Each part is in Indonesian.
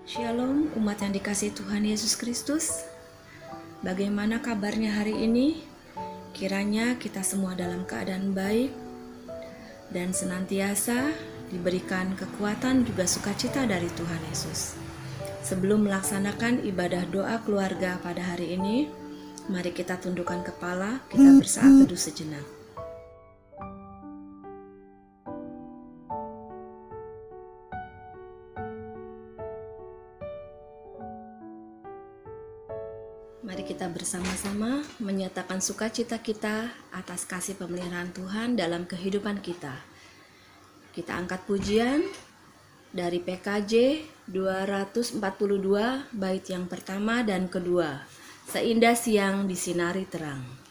Shalom umat yang dikasihi Tuhan Yesus Kristus. Bagaimana kabarnya hari ini? Kiranya kita semua dalam keadaan baik dan senantiasa diberikan kekuatan juga sukacita dari Tuhan Yesus. Sebelum melaksanakan ibadah doa keluarga pada hari ini, mari kita tundukkan kepala, kita bersaat teduh sejenak. Mari kita bersama-sama menyatakan sukacita kita atas kasih pemeliharaan Tuhan dalam kehidupan kita. Kita angkat pujian dari PKJ 242 bait yang pertama dan kedua. Seindah siang disinari terang.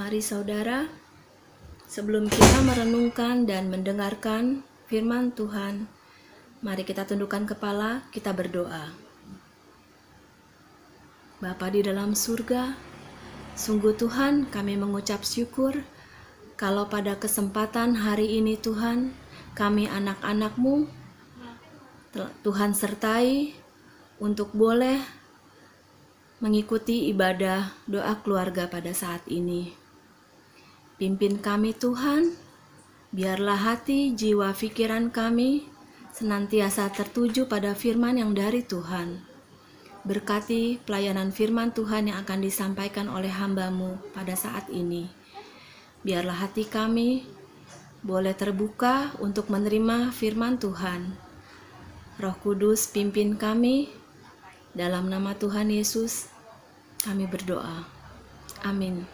Mari saudara, sebelum kita merenungkan dan mendengarkan firman Tuhan, mari kita tundukkan kepala, kita berdoa. Bapa di dalam surga, sungguh Tuhan kami mengucap syukur kalau pada kesempatan hari ini Tuhan, kami anak-anak-Mu, Tuhan sertai untuk boleh mengikuti ibadah doa keluarga pada saat ini. Pimpin kami Tuhan, biarlah hati, jiwa, pikiran kami senantiasa tertuju pada firman yang dari Tuhan. Berkati pelayanan firman Tuhan yang akan disampaikan oleh hamba-Mu pada saat ini. Biarlah hati kami boleh terbuka untuk menerima firman Tuhan. Roh Kudus pimpin kami, dalam nama Tuhan Yesus kami berdoa. Amin.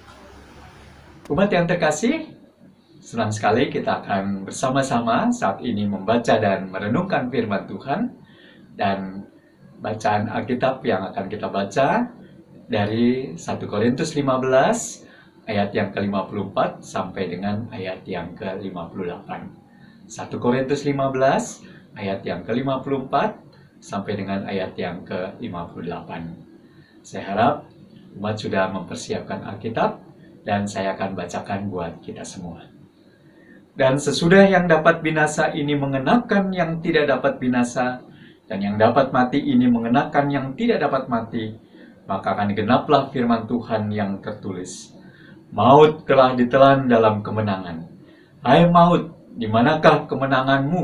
Umat yang terkasih, senang sekali kita akan bersama-sama saat ini membaca dan merenungkan firman Tuhan. Dan bacaan Alkitab yang akan kita baca dari 1 Korintus 15 ayat yang ke-54 sampai dengan ayat yang ke-58. 1 Korintus 15 ayat yang ke-54 sampai dengan ayat yang ke-58. Saya harap umat sudah mempersiapkan Alkitab dan saya akan bacakan buat kita semua. Dan sesudah yang dapat binasa ini mengenakan yang tidak dapat binasa, dan yang dapat mati ini mengenakan yang tidak dapat mati, maka akan genaplah firman Tuhan yang tertulis. Maut telah ditelan dalam kemenangan. Hai maut, di manakah kemenanganmu?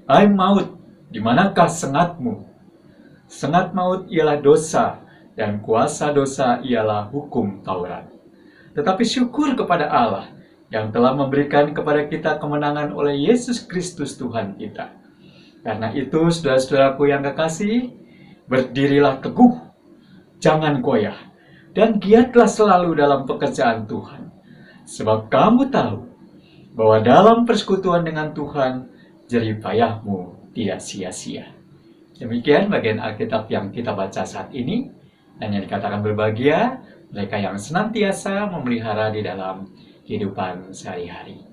Hai maut, di manakah sengatmu? Sengat maut ialah dosa, dan kuasa dosa ialah hukum Taurat. Tetapi syukur kepada Allah yang telah memberikan kepada kita kemenangan oleh Yesus Kristus Tuhan kita. Karena itu, saudara-saudaraku yang kekasih, berdirilah teguh, jangan goyah, dan giatlah selalu dalam pekerjaan Tuhan. Sebab kamu tahu bahwa dalam persekutuan dengan Tuhan, jerih payahmu tidak sia-sia. Demikian bagian Alkitab yang kita baca saat ini, dan yang dikatakan berbahagia mereka yang senantiasa memelihara di dalam kehidupan sehari-hari.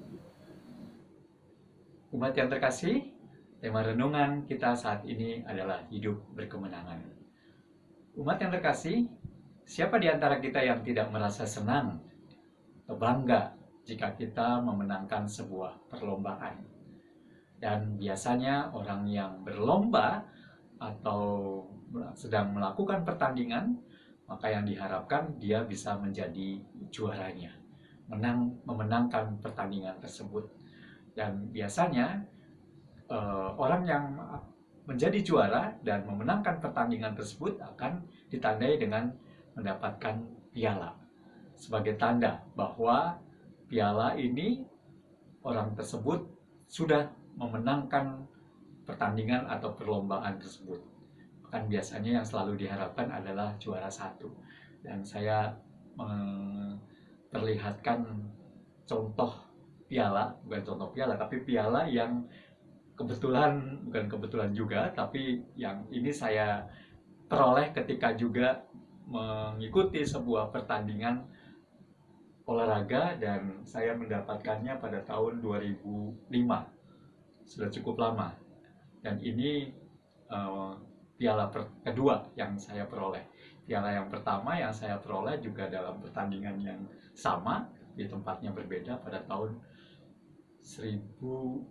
Umat yang terkasih, tema renungan kita saat ini adalah hidup berkemenangan. Umat yang terkasih, siapa di antara kita yang tidak merasa senang atau bangga jika kita memenangkan sebuah perlombaan? Dan biasanya orang yang berlomba atau sedang melakukan pertandingan, maka yang diharapkan dia bisa menjadi juaranya, memenangkan pertandingan tersebut. Dan biasanya orang yang menjadi juara dan memenangkan pertandingan tersebut akan ditandai dengan mendapatkan piala sebagai tanda bahwa piala ini orang tersebut sudah memenangkan pertandingan atau perlombaan tersebut. Kan biasanya yang selalu diharapkan adalah juara satu. Dan saya memperlihatkan contoh piala, bukan contoh piala, tapi piala yang bukan kebetulan juga, tapi yang ini saya peroleh ketika juga mengikuti sebuah pertandingan olahraga, dan saya mendapatkannya pada tahun 2005. Sudah cukup lama. Dan ini piala kedua yang saya peroleh. Piala yang pertama yang saya peroleh juga dalam pertandingan yang sama, di tempatnya berbeda pada tahun 1900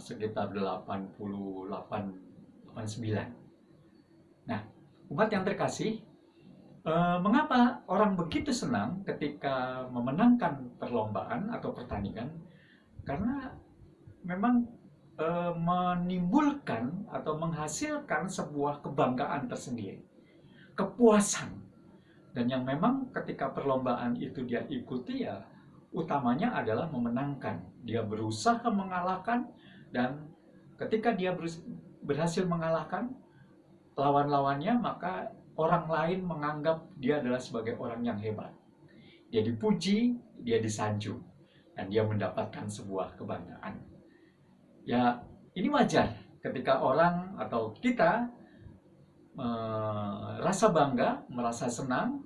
sekitar 89. Nah, umat yang terkasih, mengapa orang begitu senang ketika memenangkan perlombaan atau pertandingan? Karena memang menimbulkan atau menghasilkan sebuah kebanggaan tersendiri, kepuasan. Dan yang memang ketika perlombaan itu dia ikuti, ya utamanya adalah memenangkan. Dia berusaha mengalahkan, dan ketika dia berhasil mengalahkan lawan-lawannya, maka orang lain menganggap dia adalah sebagai orang yang hebat. Dia dipuji, dia disanjung, dan dia mendapatkan sebuah kebanggaan. Ya, ini wajar ketika orang atau kita merasa bangga, merasa senang,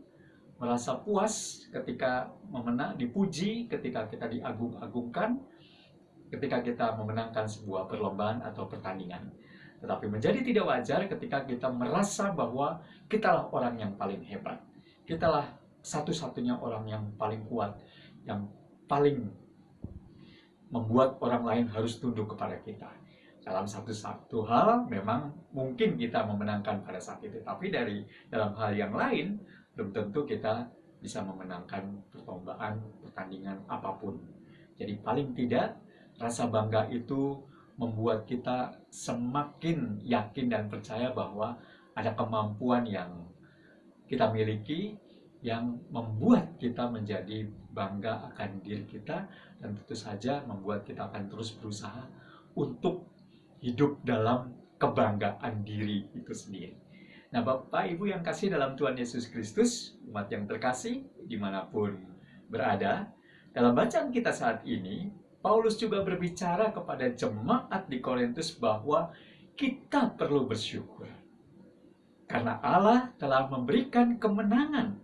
merasa puas ketika memenang, dipuji, ketika kita diagung-agungkan, ketika kita memenangkan sebuah perlombaan atau pertandingan. Tetapi menjadi tidak wajar ketika kita merasa bahwa kitalah orang yang paling hebat, kitalah satu-satunya orang yang paling kuat, yang paling membuat orang lain harus tunduk kepada kita. Dalam satu hal memang mungkin kita memenangkan pada saat itu, tapi dalam hal yang lain belum tentu kita bisa memenangkan perlombaan, pertandingan apapun. Jadi paling tidak rasa bangga itu membuat kita semakin yakin dan percaya bahwa ada kemampuan yang kita miliki yang membuat kita menjadi bangga akan diri kita, dan tentu saja membuat kita akan terus berusaha untuk hidup dalam kebanggaan diri itu sendiri. Nah, Bapak Ibu yang kasih dalam Tuhan Yesus Kristus, umat yang terkasih dimanapun berada, dalam bacaan kita saat ini, Paulus juga berbicara kepada jemaat di Korintus bahwa kita perlu bersyukur. Karena Allah telah memberikan kemenangan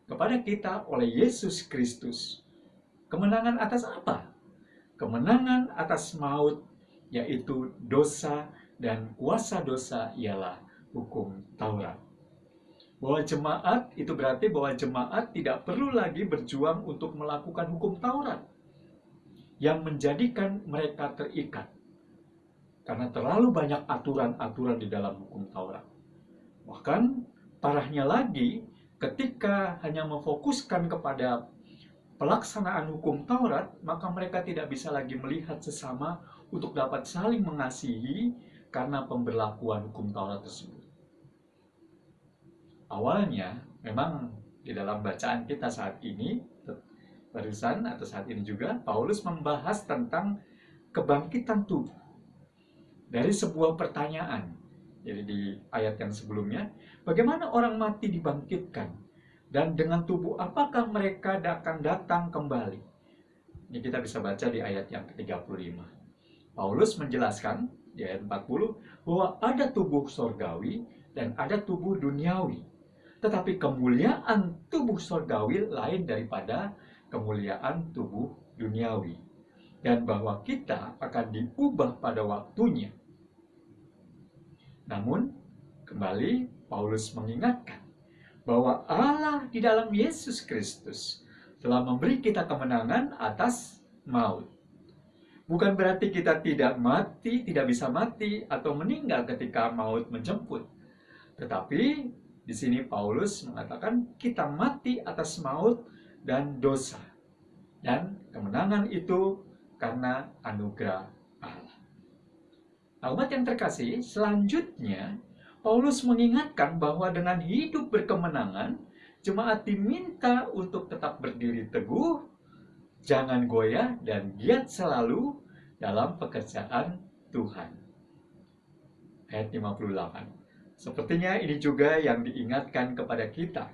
kepada kita oleh Yesus Kristus. Kemenangan atas apa? Kemenangan atas maut, yaitu dosa dan kuasa dosa ialah hukum Taurat. Bahwa jemaat itu berarti bahwa jemaat tidak perlu lagi berjuang untuk melakukan hukum Taurat yang menjadikan mereka terikat. Karena terlalu banyak aturan-aturan di dalam hukum Taurat. Bahkan parahnya lagi, ketika hanya memfokuskan kepada pelaksanaan hukum Taurat, maka mereka tidak bisa lagi melihat sesama untuk dapat saling mengasihi karena pemberlakuan hukum Taurat tersebut. Awalnya, memang di dalam bacaan kita saat ini, barusan atau saat ini juga, Paulus membahas tentang kebangkitan tubuh dari sebuah pertanyaan. Jadi di ayat yang sebelumnya, bagaimana orang mati dibangkitkan? Dan dengan tubuh apakah mereka akan datang kembali? Ini kita bisa baca di ayat yang ke-35. Paulus menjelaskan di ayat 40 bahwa ada tubuh sorgawi dan ada tubuh duniawi. Tetapi kemuliaan tubuh sorgawi lain daripada kemuliaan tubuh duniawi. Dan bahwa kita akan diubah pada waktunya. Namun, kembali Paulus mengingatkan bahwa Allah di dalam Yesus Kristus telah memberi kita kemenangan atas maut. Bukan berarti kita tidak mati, tidak bisa mati atau meninggal ketika maut menjemput. Tetapi di sini Paulus mengatakan kita mati atas maut dan dosa. Dan kemenangan itu karena anugerah Allah. Nah, umat yang terkasih, selanjutnya Paulus mengingatkan bahwa dengan hidup berkemenangan, jemaat diminta untuk tetap berdiri teguh, jangan goyah, dan giat selalu dalam pekerjaan Tuhan. Ayat 58. Sepertinya ini juga yang diingatkan kepada kita,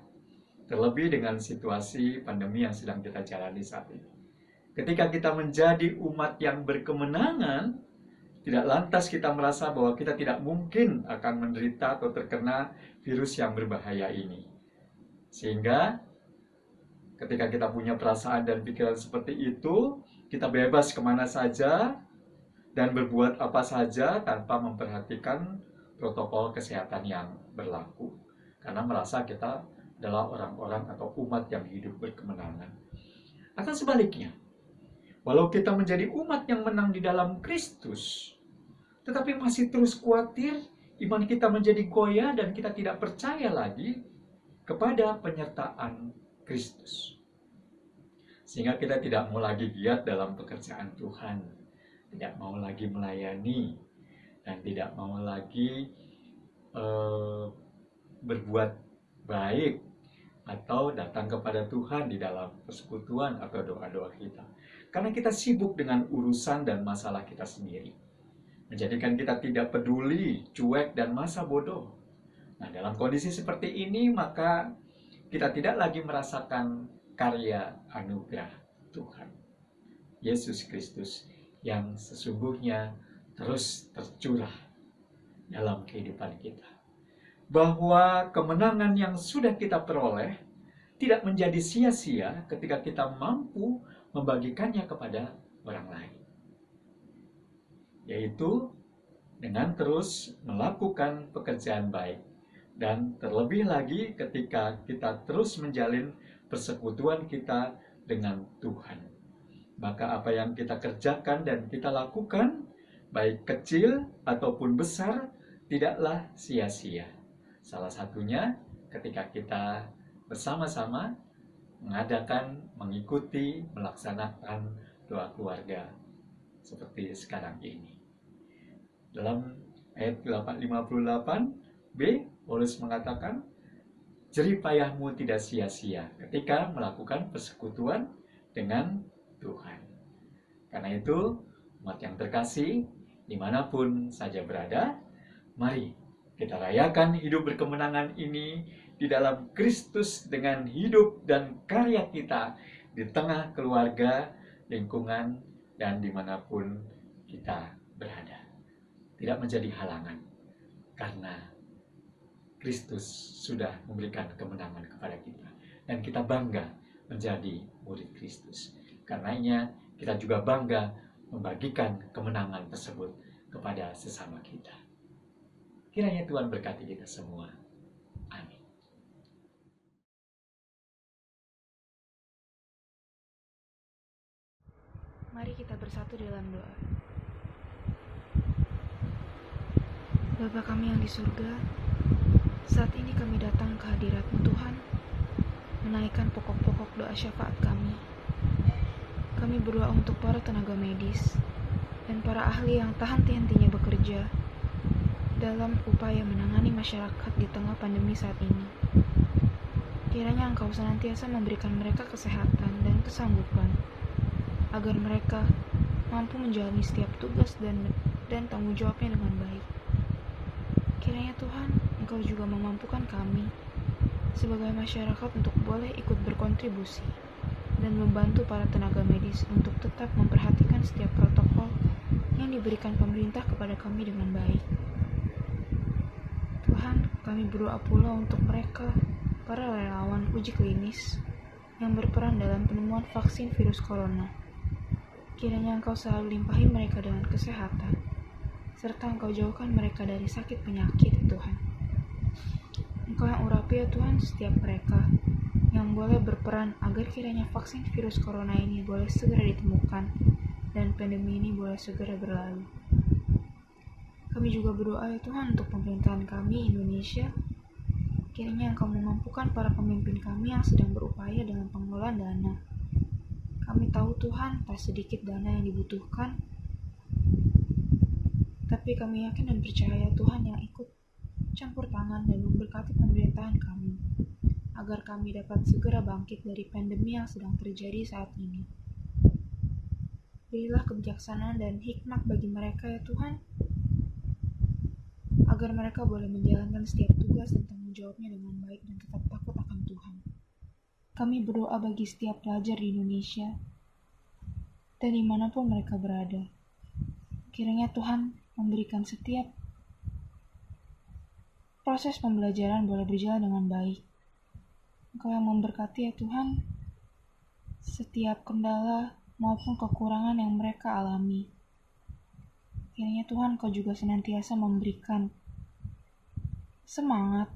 terlebih dengan situasi pandemi yang sedang kita jalani saat ini. Ketika kita menjadi umat yang berkemenangan, tidak lantas kita merasa bahwa kita tidak mungkin akan menderita atau terkena virus yang berbahaya ini. Sehingga ketika kita punya perasaan dan pikiran seperti itu, kita bebas kemana saja dan berbuat apa saja tanpa memperhatikan protokol kesehatan yang berlaku. Karena merasa kita adalah orang-orang atau umat yang hidup berkemenangan. Atau sebaliknya, walau kita menjadi umat yang menang di dalam Kristus, tetapi masih terus khawatir, iman kita menjadi goyah dan kita tidak percaya lagi kepada penyertaan Kristus. Sehingga kita tidak mau lagi giat dalam pekerjaan Tuhan, tidak mau lagi melayani, dan tidak mau lagi berbuat baik atau datang kepada Tuhan di dalam persekutuan atau doa-doa kita. Karena kita sibuk dengan urusan dan masalah kita sendiri. Menjadikan kita tidak peduli, cuek, dan masa bodoh. Nah, dalam kondisi seperti ini, maka kita tidak lagi merasakan karya anugerah Tuhan. Yesus Kristus yang sesungguhnya terus tercurah dalam kehidupan kita. Bahwa kemenangan yang sudah kita peroleh tidak menjadi sia-sia ketika kita mampu membagikannya kepada orang lain. Yaitu dengan terus melakukan pekerjaan baik. Dan terlebih lagi ketika kita terus menjalin persekutuan kita dengan Tuhan. Maka apa yang kita kerjakan dan kita lakukan, baik kecil ataupun besar, tidaklah sia-sia. Salah satunya ketika kita bersama-sama mengadakan, mengikuti, melaksanakan doa keluarga seperti sekarang ini. Dalam ayat 58b, Paulus mengatakan, jerih payahmu tidak sia-sia ketika melakukan persekutuan dengan Tuhan. Karena itu, umat yang terkasih, dimanapun saja berada, mari kita rayakan hidup berkemenangan ini di dalam Kristus dengan hidup dan karya kita di tengah keluarga, lingkungan, dan dimanapun kita berada. Tidak menjadi halangan, karena Kristus sudah memberikan kemenangan kepada kita. Dan kita bangga menjadi murid Kristus. Karenanya kita juga bangga membagikan kemenangan tersebut kepada sesama kita. Kiranya Tuhan berkati kita semua. Amin. Mari kita bersatu dalam doa. Bapa kami yang di surga, saat ini kami datang ke hadirat-Mu Tuhan, menaikkan pokok-pokok doa syafaat kami. Kami berdoa untuk para tenaga medis dan para ahli yang tak henti-hentinya bekerja dalam upaya menangani masyarakat di tengah pandemi saat ini. Kiranya Engkau senantiasa memberikan mereka kesehatan dan kesanggupan, agar mereka mampu menjalani setiap tugas dan tanggung jawabnya dengan baik. Kiranya Tuhan, Engkau juga memampukan kami sebagai masyarakat untuk boleh ikut berkontribusi dan membantu para tenaga medis untuk tetap memperhatikan setiap protokol yang diberikan pemerintah kepada kami dengan baik. Tuhan, kami berdoa pula untuk mereka, para relawan uji klinis yang berperan dalam penemuan vaksin virus corona. Kiranya Engkau selalu limpahi mereka dengan kesehatan, serta Engkau jauhkan mereka dari sakit penyakit, Tuhan. Engkau yang urapi ya Tuhan setiap mereka yang boleh berperan agar kiranya vaksin virus corona ini boleh segera ditemukan dan pandemi ini boleh segera berlalu. Kami juga berdoa ya Tuhan untuk pemerintahan kami Indonesia. Kiranya Engkau memampukan para pemimpin kami yang sedang berupaya dengan pengelolaan dana. Kami tahu Tuhan tak sedikit dana yang dibutuhkan, tapi kami yakin dan percaya Tuhan yang ikut campur tangan dan memberkati pemerintahan kami, agar kami dapat segera bangkit dari pandemi yang sedang terjadi saat ini. Berilah kebijaksanaan dan hikmat bagi mereka ya Tuhan, agar mereka boleh menjalankan setiap tugas dan tanggung jawabnya dengan baik dan tetap takut akan Tuhan. Kami berdoa bagi setiap pelajar di Indonesia dan dimanapun mereka berada. Kiranya Tuhan memberikan setiap proses pembelajaran boleh berjalan dengan baik. Engkau yang memberkati ya Tuhan setiap kendala maupun kekurangan yang mereka alami. Kiranya Tuhan Kau juga senantiasa memberikan semangat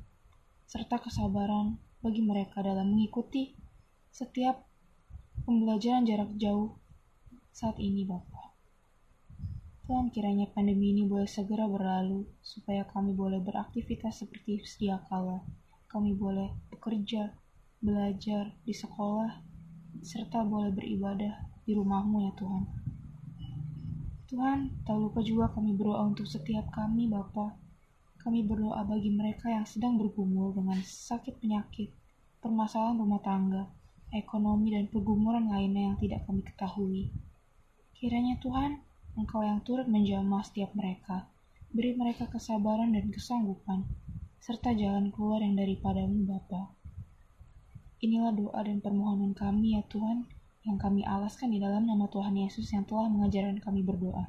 serta kesabaran bagi mereka dalam mengikuti setiap pembelajaran jarak jauh saat ini, Bapa. Tuhan, kiranya pandemi ini boleh segera berlalu, supaya kami boleh beraktivitas seperti sedia kala. Kami boleh bekerja, belajar di sekolah, serta boleh beribadah di rumah-Mu ya Tuhan. Tuhan, tak lupa juga kami berdoa untuk setiap kami, Bapa. Kami berdoa bagi mereka yang sedang bergumul dengan sakit penyakit, permasalahan rumah tangga, ekonomi, dan pergumulan lainnya yang tidak kami ketahui. Kiranya Tuhan, Engkau yang turut menjamah setiap mereka, beri mereka kesabaran dan kesanggupan, serta jalan keluar yang daripada-Mu Bapa. Inilah doa dan permohonan kami ya Tuhan, yang kami alaskan di dalam nama Tuhan Yesus yang telah mengajarkan kami berdoa.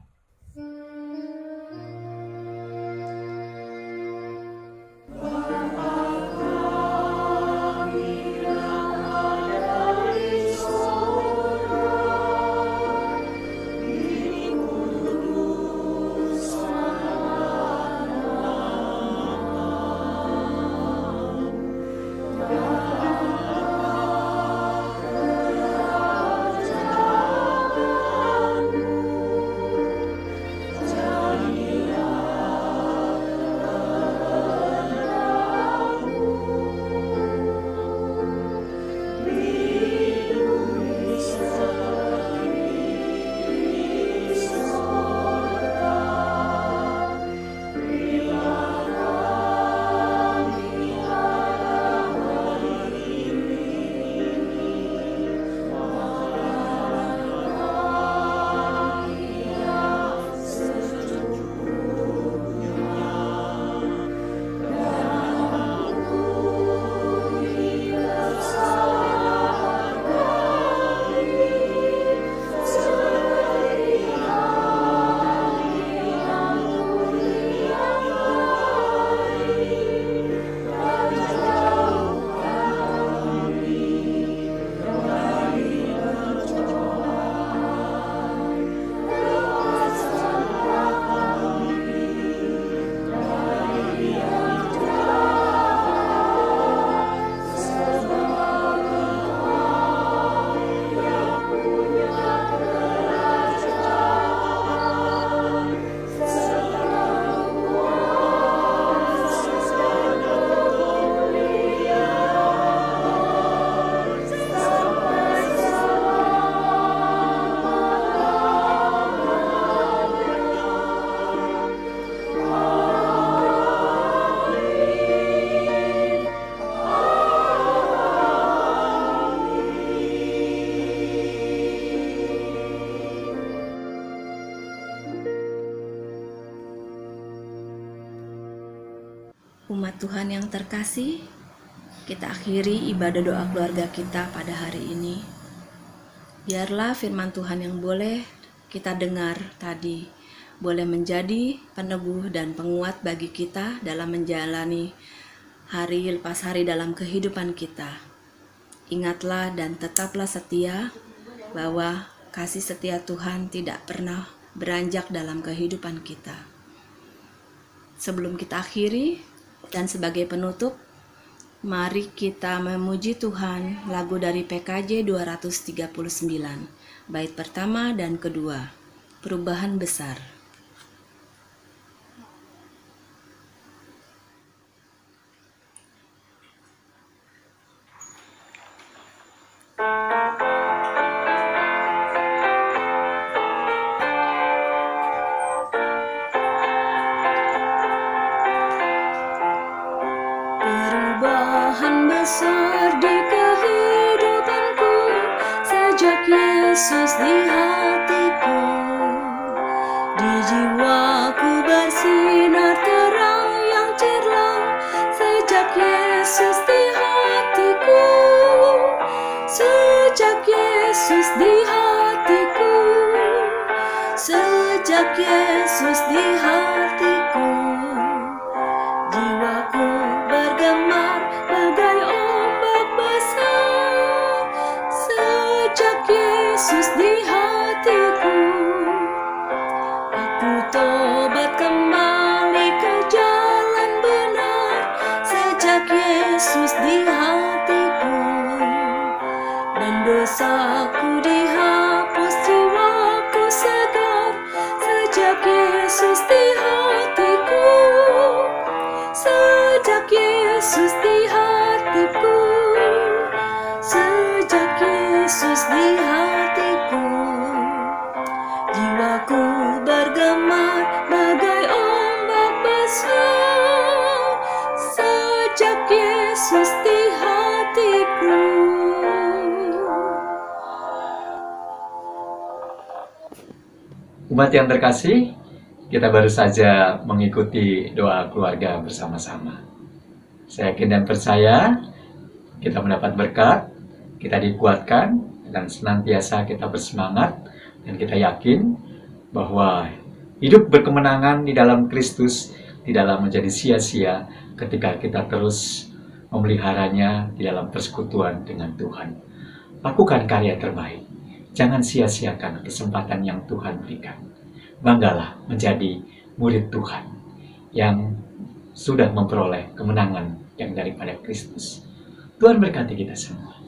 Umat Tuhan yang terkasih, kita akhiri ibadah doa keluarga kita pada hari ini. Biarlah firman Tuhan yang boleh kita dengar tadi boleh menjadi peneguh dan penguat bagi kita dalam menjalani hari lepas hari dalam kehidupan kita. Ingatlah dan tetaplah setia bahwa kasih setia Tuhan tidak pernah beranjak dalam kehidupan kita. Sebelum kita akhiri dan sebagai penutup, mari kita memuji Tuhan lagu dari PKJ 239, bait pertama dan kedua, Perubahan Besar. Perubahan besar di kehidupanku sejak Yesus di hatiku. Di jiwaku bersinar terang yang cemerlang sejak Yesus di hatiku. Sejak Yesus di hatiku. Sejak Yesus di hatiku. Jiwaku bergemar bagai ombak besar sejak Yesus di hatiku. Aku tobat kembali ke jalan benar sejak Yesus di hatiku. Dan dosaku dihapus, jiwaku segar sejak Yesus di hatiku. Sejak Yesus di hatiku. Sejak Yesus di hatiku. Jiwaku bergemar bagai ombak besar sejak Yesus di hatiku. Umat yang terkasih, kita baru saja mengikuti doa keluarga bersama-sama. Saya yakin dan percaya kita mendapat berkat, kita dikuatkan, dan senantiasa kita bersemangat, dan kita yakin bahwa hidup berkemenangan di dalam Kristus tidaklah menjadi sia-sia ketika kita terus memeliharanya di dalam persekutuan dengan Tuhan. Lakukan karya terbaik. Jangan sia-siakan kesempatan yang Tuhan berikan. Banggalah menjadi murid Tuhan yang sudah memperoleh kemenangan yang daripada Kristus. Tuhan berkati kita semua.